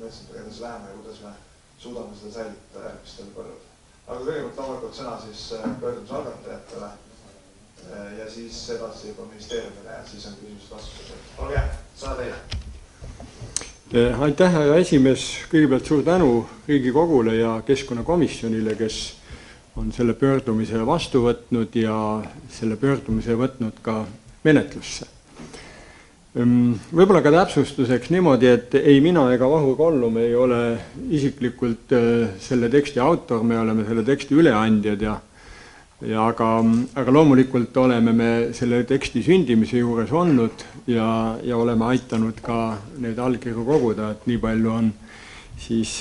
metsandusega edasi läheme ja kuidas me suudame seda säilitada järgmistel põlvudel. Aga kõigepealt loomulikult sõna siis pöördumise algatajatele ja siis edasi juba ministeeriumile ja siis on küsimused-vastused. Olge hea, sõna teile. Aitäh, härra esimees. Kõigepealt suur tänu Riigikogule ja Keskkonnakomisjonile, kes on selle pöördumise vastu võtnud ja selle pöördumise võtnud ka menetlusse. Võib-olla ka täpsustuseks niimoodi, et ei mina ega Vahur Kollum ei ole isiklikult selle teksti autor, me oleme selle teksti üleandjad aga loomulikult oleme me selle teksti sündimise juures olnud ja oleme aitanud ka need allkirju koguda, et nii palju on siis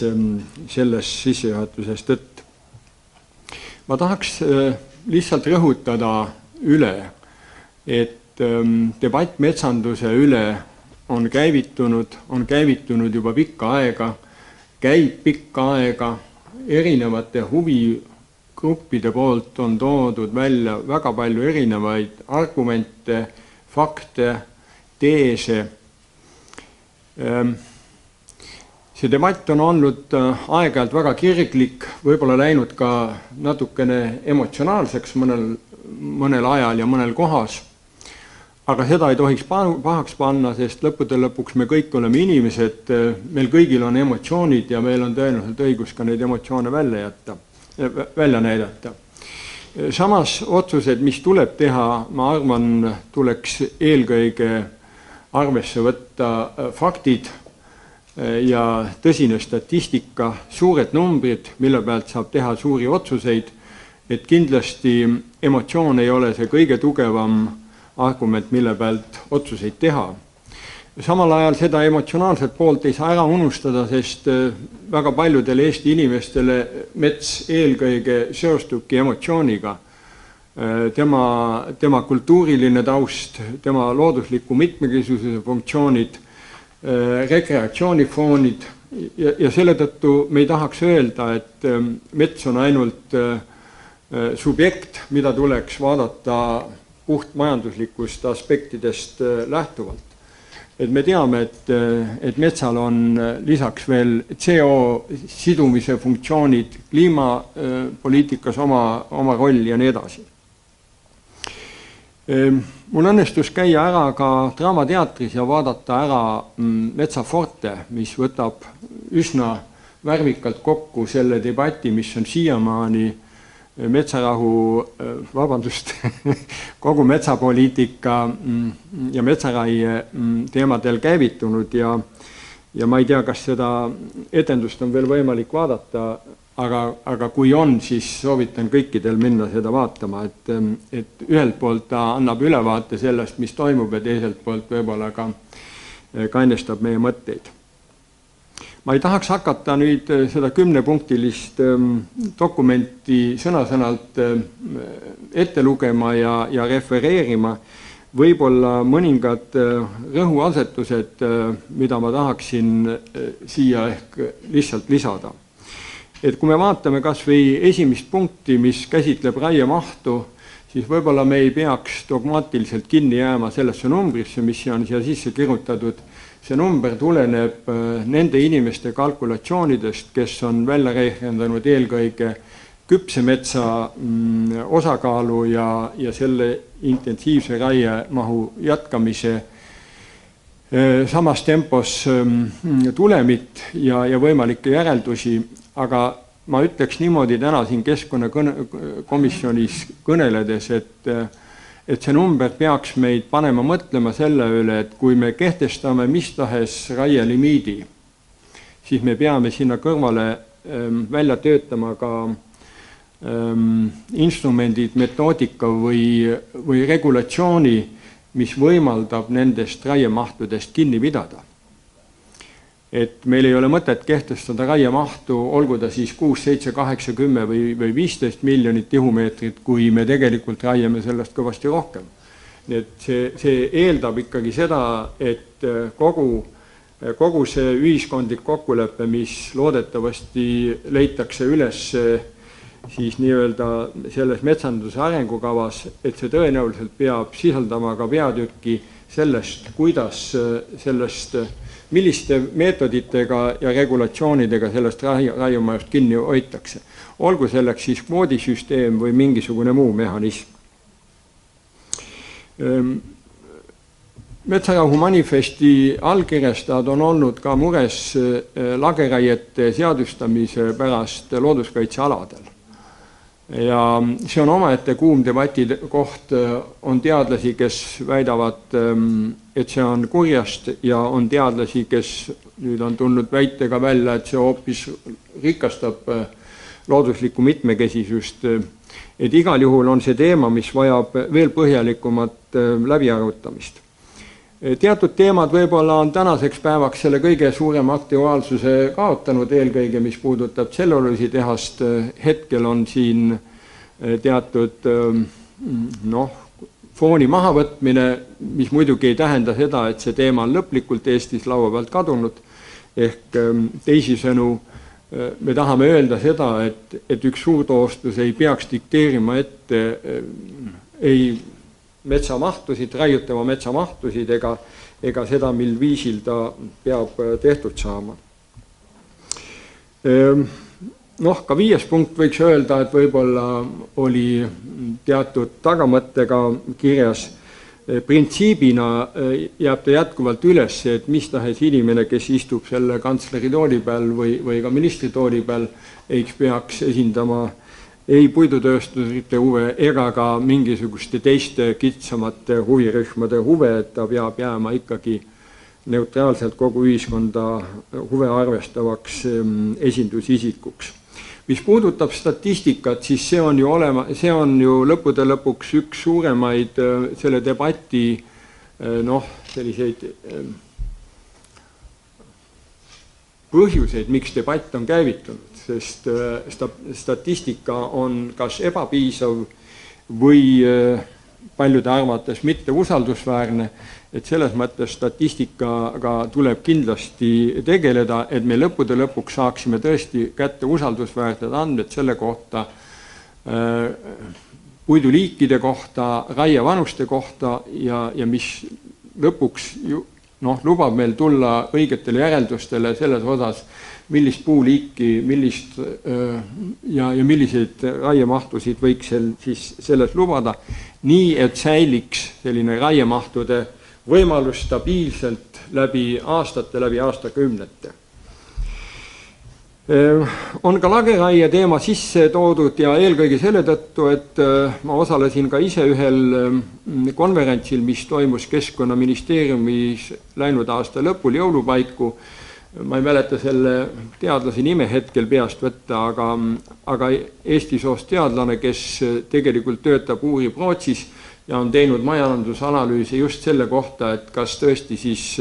selles sissejuhatuses tõtt. Ma tahaks lihtsalt rõhutada üle, et debatt metsanduse üle on käivitunud juba pikka aega, käib pikka aega, erinevate huvigruppide poolt on toodud välja väga palju erinevaid argumente, fakte, teese. See debatt on olnud aeg-ajalt väga kirglik, võib-olla läinud ka natukene emotsionaalseks mõnel ajal ja mõnel kohas. Aga seda ei tohiks pahaks panna, sest lõppude lõpuks me kõik oleme inimesed, meil kõigil on emotsioonid ja meil on tõenäoliselt õigus ka neid emotsioone välja näidata. Samas otsused, mis tuleb teha, ma arvan, tuleks eelkõige arvesse võtta faktid ja tõsine statistika, suured numbrid, mille pealt saab teha suuri otsuseid, et kindlasti emotsioon ei ole see kõige tugevam argument, mille pealt otsuseid teha. Samal ajal seda emotsionaalset poolt ei saa ära unustada, sest väga paljudele Eesti inimestele mets eelkõige seostubki emotsiooniga. Tema kultuuriline taust, tema loodusliku mitmekesisuse funktsioonid, rekreatsioonifoonid ja selle tõttu me ei tahaks öelda, et mets on ainult subjekt, mida tuleks vaadata puht majanduslikust aspektidest lähtuvalt. Et me teame, et metsal on lisaks veel CO sidumise funktsioonid, kliimapoliitikas oma roll ja nii edasi. Mul õnnestus käia ära ka Draamateatris ja vaadata ära Metsaforte, mis võtab üsna värvikalt kokku selle debati, mis on siiamaani metsarahu, kogu metsapoliitika ja metsaraie teemadel käivitunud ja ma ei tea, kas seda etendust on veel võimalik vaadata, aga kui on, siis soovitan kõikidel minna seda vaatama, et ühelt poolt ta annab ülevaate sellest, mis toimub ja teiselt poolt võib-olla ka kainestab meie mõtteid. Ma ei tahaks hakata nüüd seda 10-punktilist dokumenti sõna-sõnalt ette lugema ja refereerima. Võib-olla mõningad rõhuasetused, mida ma tahaksin siia ehk lihtsalt lisada. Et kui me vaatame kas või esimest punkti, mis käsitleb raiemahtu, siis võib-olla me ei peaks dogmaatiliselt kinni jääma sellesse numbrisse, mis on siia sisse kirjutatud. See number tuleneb nende inimeste kalkulatsioonidest, kes on välja rehkendanud eelkõige küpse metsa osakaalu ja selle intensiivse raiemahu jätkamise samas tempos tulemit ja võimalikke järeldusi, aga ma ütleks niimoodi täna siin Keskkonnakomisjonis kõneledes, et see number peaks meid panema mõtlema selle üle, et kui me kehtestame mis tahes raielimiidi, siis me peame sinna kõrvale välja töötama ka instrumendid, metoodika või regulatsiooni, mis võimaldab nendest raiemahtudest kinni pidada. Et meil ei ole mõtet kehtestada raiemahtu, olgu ta siis 6, 7, 8, 10 või 15 miljonit tihumeetrit, kui me tegelikult raieme sellest kõvasti rohkem. Nii et see eeldab ikkagi seda, et kogu see ühiskondlik kokkulepe, mis loodetavasti leitakse üles siis nii-öelda selles metsanduse arengukavas, et see tõenäoliselt peab sisaldama ka peatükki sellest, kuidas sellest, milliste meetoditega ja regulatsioonidega sellest raiumajast kinni hoitakse. Olgu selleks siis kvoodisüsteem või mingisugune muu mehhanism. Metsarahu manifesti allkirjastajad on olnud ka mures lageraiete seadustamise pärast looduskaitsealadel. Ja see on omaette kuum debati koht, on teadlasi, kes väidavad, et see on kurjast ja on teadlasi, kes nüüd on tulnud väitega välja, et see hoopis rikastab looduslikku mitmekesisust. Et igal juhul on see teema, mis vajab veel põhjalikumat läbiarutamist. Teatud teemad võib-olla on tänaseks päevaks selle kõige suurema aktuaalsuse kaotanud, eelkõige mis puudutab tselluloositehast. Hetkel on siin teatud fooni mahavõtmine, mis muidugi ei tähenda seda, et see teema on lõplikult Eestis laua pealt kadunud. Ehk teisisõnu, me tahame öelda seda, et üks suurtoostus ei peaks dikteerima ette ei metsamahtusid, raiutava metsamahtusid ega seda, mil viisil ta peab tehtud saama. Ka 5. punkt võiks öelda, et võib-olla oli teatud tagamõttega kirjas. Printsiibina jääb ta jätkuvalt üles, et mis tahes inimene, kes istub selle kantsleri tooli peal või ka ministri tooli peal, ei peaks esindama ei puidutööstusite huve ega ka mingisuguste teiste kitsamate huvirühmade huve, et ta peab jääma ikkagi neutraalselt kogu ühiskonda huve arvestavaks esindusisikuks. Mis puudutab statistikat, siis see on ju lõppude lõpuks üks suuremaid selle debati selliseid põhjuseid, miks debatt on käivitunud. Sest statistika on kas ebapiisav või paljude arvates mitte usaldusväärne, et selles mõttes statistikaga tuleb kindlasti tegeleda, et me lõppude lõpuks saaksime tõesti kätte usaldusväärsed andmed selle kohta, puiduliikide kohta, raiavanuste kohta ja mis lõpuks lubab meil tulla õigetele järeldustele selles osas, millist puuliiki, ja milliseid raiemahtusid võiks siis selles lubada, nii et säiliks selline raiemahtude võimalus stabiilselt läbi aastate, läbi aastakümnete. On ka lageraie teema sisse toodud ja eelkõige selle tõttu, et ma osalesin ka ise ühel konverentsil, mis toimus Keskkonnaministeeriumis läinud aasta lõpul jõulupaiku. Ma ei mäleta selle teadlase nime hetkel peast võtta, aga Eesti soost teadlane, kes tegelikult töötab, uurib Rootsis ja on teinud majandusanalüüsi just selle kohta, et kas tõesti siis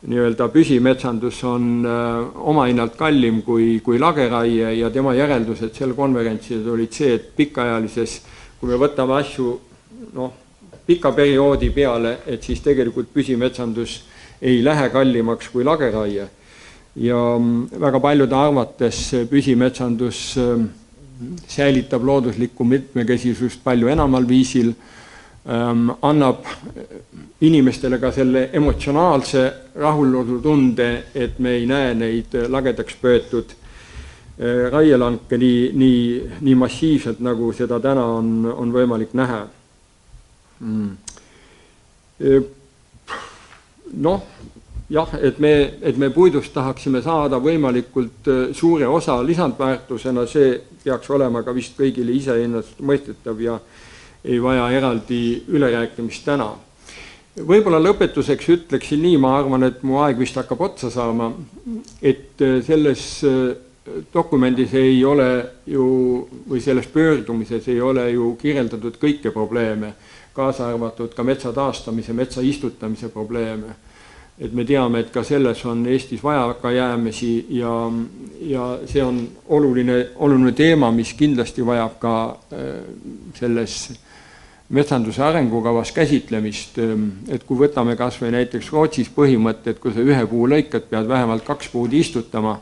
nii-öelda püsimetsandus on omahinnalt kallim kui lageraie ja tema järeldused sel konverentsil olid see, et pikaajalises, kui me võtame asju pika perioodi peale, et siis tegelikult püsimetsandus ei lähe kallimaks kui lageraie. Ja väga paljude arvates püsimetsandus säilitab looduslikku mitmekesisust palju enamal viisil, annab inimestele ka selle emotsionaalse rahulolutunde, et me ei näe neid lagedaks pöötud raielanke nii massiivselt, nagu seda täna on võimalik näha. Et me puidust tahaksime saada võimalikult suure osa lisandväärtusena, see peaks olema ka vist kõigile iseennast mõistetav ja ei vaja eraldi ülerääkimist täna. Võib-olla lõpetuseks ütleksin nii, ma arvan, et mu aeg vist hakkab otsa saama, et selles dokumendis ei ole ju, või selles pöördumises ei ole ju kirjeldatud kõiki probleeme, kaasa arvatud ka metsa taastamise, metsa istutamise probleeme. Et me teame, et ka selles on Eestis vajakajäämisi ja see on oluline teema, mis kindlasti vajab ka selles metsanduse arengukavas käsitlemist, et kui võtame kas või näiteks Rootsis põhimõtte, et kui sa ühe puu lõikad, pead vähemalt 2 puud istutama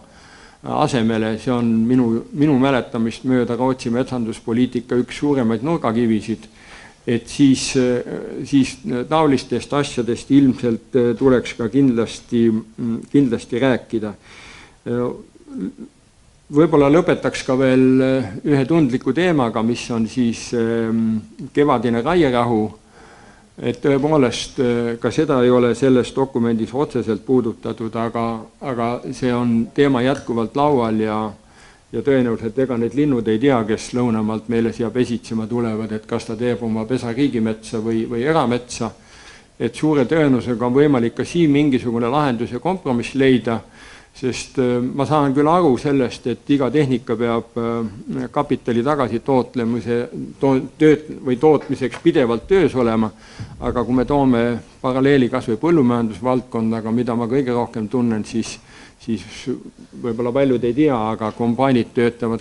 asemele, see on minu mäletamist mööda Rootsi metsanduspoliitika üks suuremaid nurgakivisid, et siis taolistest asjadest ilmselt tuleks ka kindlasti rääkida. Võib-olla lõpetaks ka veel ühe tundliku teemaga, mis on siis kevadine raierahu, et tõepoolest ka seda ei ole selles dokumendis otseselt puudutatud, aga see on teema jätkuvalt laual ja tõenäoliselt ega need linnud ei tea, kes lõunamaalt meile siia pesitsema tulevad, et kas ta teeb oma pesa riigimetsa või erametsa, et suure tõenäosusega on võimalik ka siin mingisugune lahendus ja kompromiss leida, sest ma saan küll aru sellest, et iga tehnika peab kapitali tagasi tootmiseks pidevalt töös olema, aga kui me toome paralleeli kas või põllumajandusvaldkondaga, mida ma kõige rohkem tunnen, siis võib-olla paljud ei tea, aga kombainid töötavad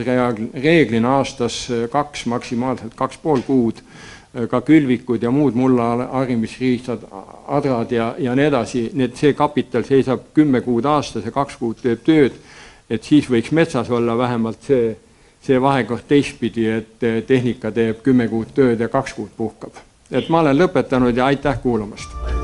reeglina aastas 2, maksimaalselt 2,5 kuud, ka külvikud ja muud mulla harimisriistad, adrad ja nii edasi, see kapital seisab 10 kuud aastas ja 2 kuud teeb tööd, et siis võiks metsas olla vähemalt see vahekord teistpidi, et tehnika teeb 10 kuud tööd ja 2 kuud puhkab. Et ma olen lõpetanud ja aitäh kuulamast!